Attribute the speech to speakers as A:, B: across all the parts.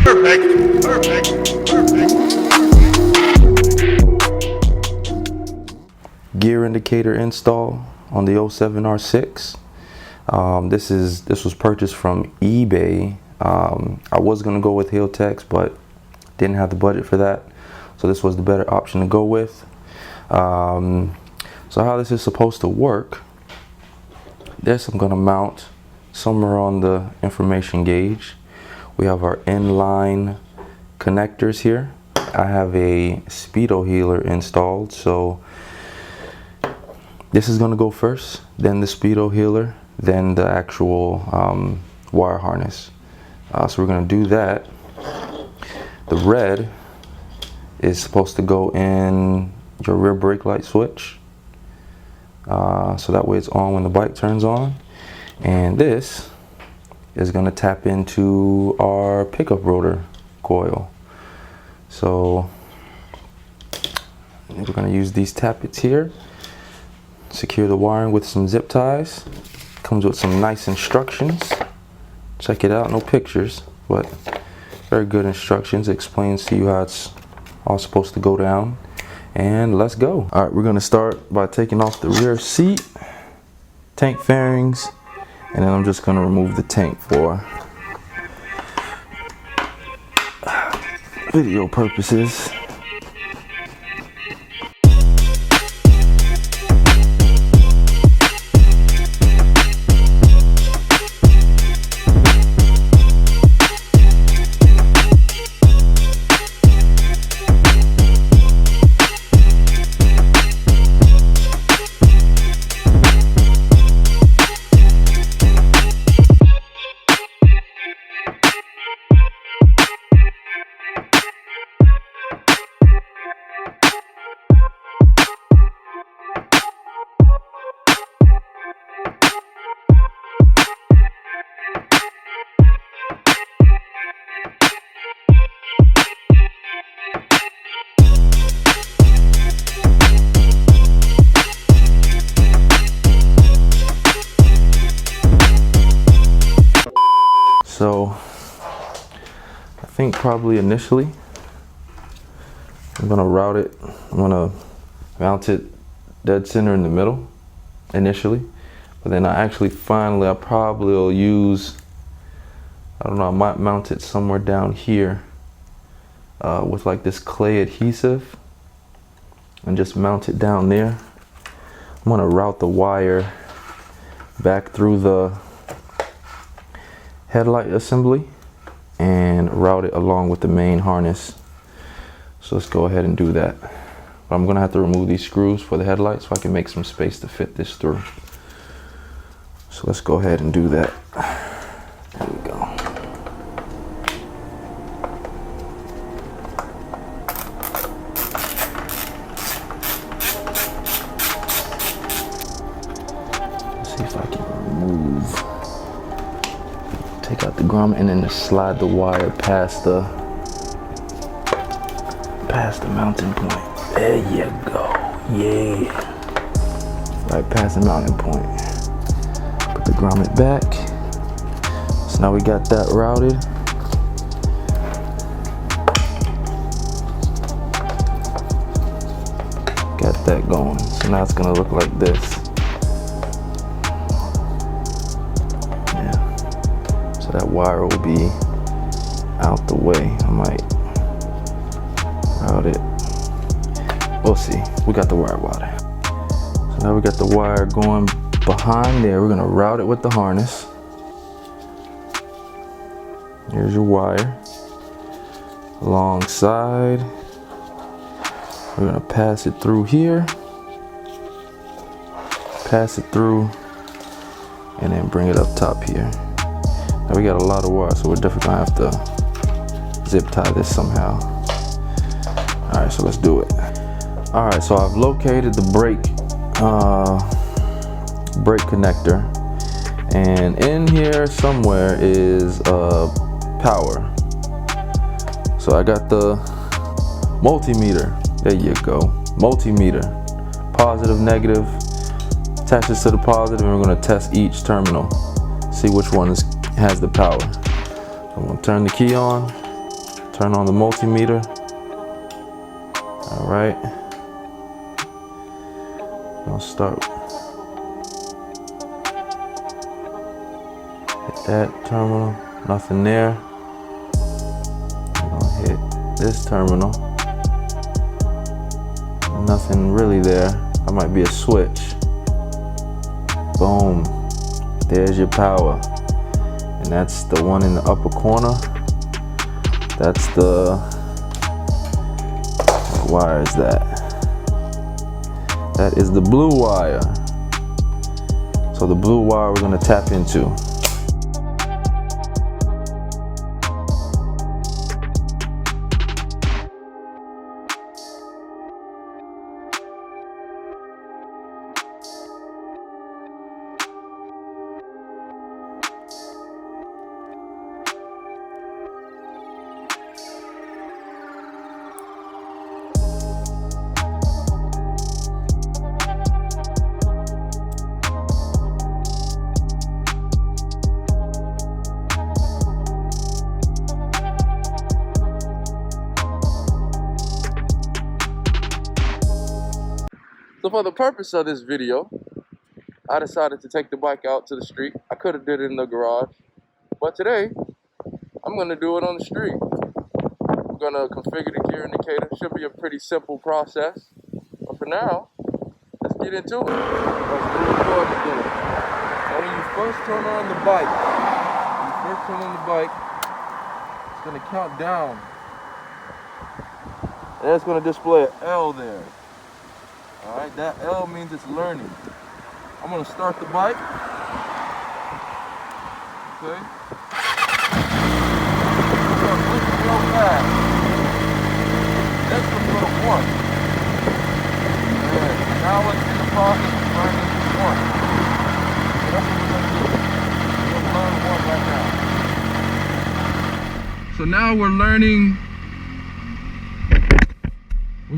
A: Perfect, perfect, perfect.
B: Gear indicator install on the YZF-R6. This was purchased from eBay. I was gonna go with Tex, but didn't have the budget for that, so this was the better option to go with. So how this is supposed to work, this I'm gonna mount somewhere on the information gauge. We have our inline connectors here. I have a speedo healer installed, so this is gonna go first, then the speedo healer, then the actual wire harness. So we're gonna do that. The red is supposed to go in your rear brake light switch, so that way it's on when the bike turns on. And this is going to tap into our pickup rotor coil. So we're going to use these tappets here, secure the wiring with some zip ties. Comes with some nice instructions. Check it out, no pictures, but very good instructions. It explains to you how it's all supposed to go down. And let's go. All right, we're gonna start by taking off the rear seat, tank fairings, and then I'm just gonna remove the tank for video purposes. So I think probably initially I'm gonna route it. I'm gonna mount it dead center in the middle initially, but then I probably will use, I don't know, I might mount it somewhere down here with like this clay adhesive and just mount it down there. I'm gonna route the wire back through the headlight assembly and route it along with the main harness. So let's go ahead and do that. But I'm gonna have to remove these screws for the headlight so I can make some space to fit this through. So let's go ahead and do that. There we go. Let's see if I can remove, take out the grommet and then just slide the wire past the mounting point. There you go. Yeah. Right past the mounting point. Put the grommet back. So now we got that routed. Got that going. So now it's gonna look like this. So that wire will be out the way. I might route it. We'll see. We got the wire routed. So now we got the wire going behind there. We're gonna route it with the harness. Here's your wire. Alongside. We're gonna pass it through here. Pass it through. And then bring it up top here. Now we got a lot of wire, so we're definitely gonna have to zip tie this somehow. All right, so let's do it. All right, so I've located the brake connector, and in here somewhere is power. So I got the multimeter. There you go, multimeter. Positive, negative. Attach this to the positive, and we're gonna test each terminal. See which one has the power. I'm gonna turn the key on. Turn on the multimeter. All right. I'll start. Hit that terminal. Nothing there. I'm gonna hit this terminal. Nothing really there. That might be a switch. Boom. There's your power. And that's the one in the upper corner. That's the, what wire is that? That is the blue wire. So the blue wire we're gonna tap into. So for the purpose of this video, I decided to take the bike out to the street. I could have did it in the garage, but today I'm gonna do it on the street. I'm gonna configure the gear indicator. Should be a pretty simple process. But for now, let's get into it. Let's do it for the beginning. Now when you first turn on the bike, it's gonna count down. And it's gonna display an L there. Alright, that L means it's learning. I'm gonna start the bike. Okay. Start moving real fast. That's gonna go to 1. And now it's in the process of learning 1. So that's what we're gonna do. We're gonna learn 1 right now. So now we're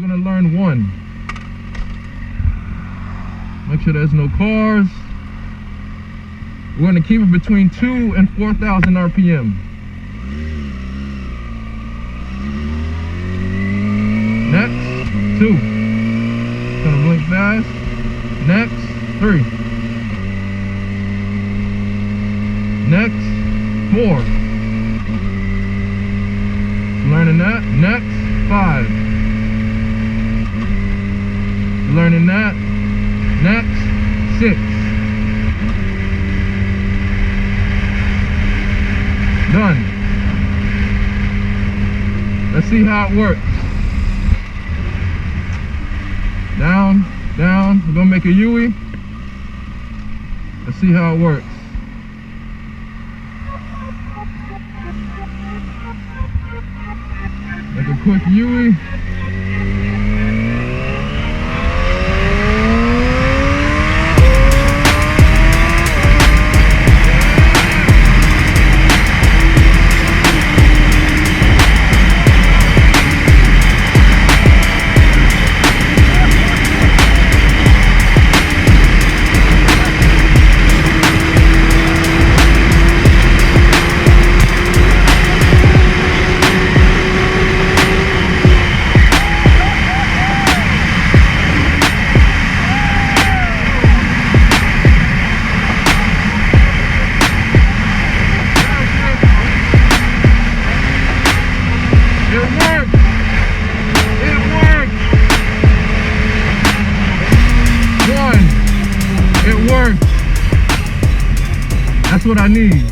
B: gonna learn 1. Make sure there's no cars. We're going to keep it between 2 and 4,000 RPM. Next, 2. It's going to blink fast. Next, 3. Next, 4. Learning that. Next, 5. Learning that. Next, 6. Done. Let's see how it works. Down, down. We're gonna make a U-ey. Let's see how it works. Make a quick U-ey. That's what I need.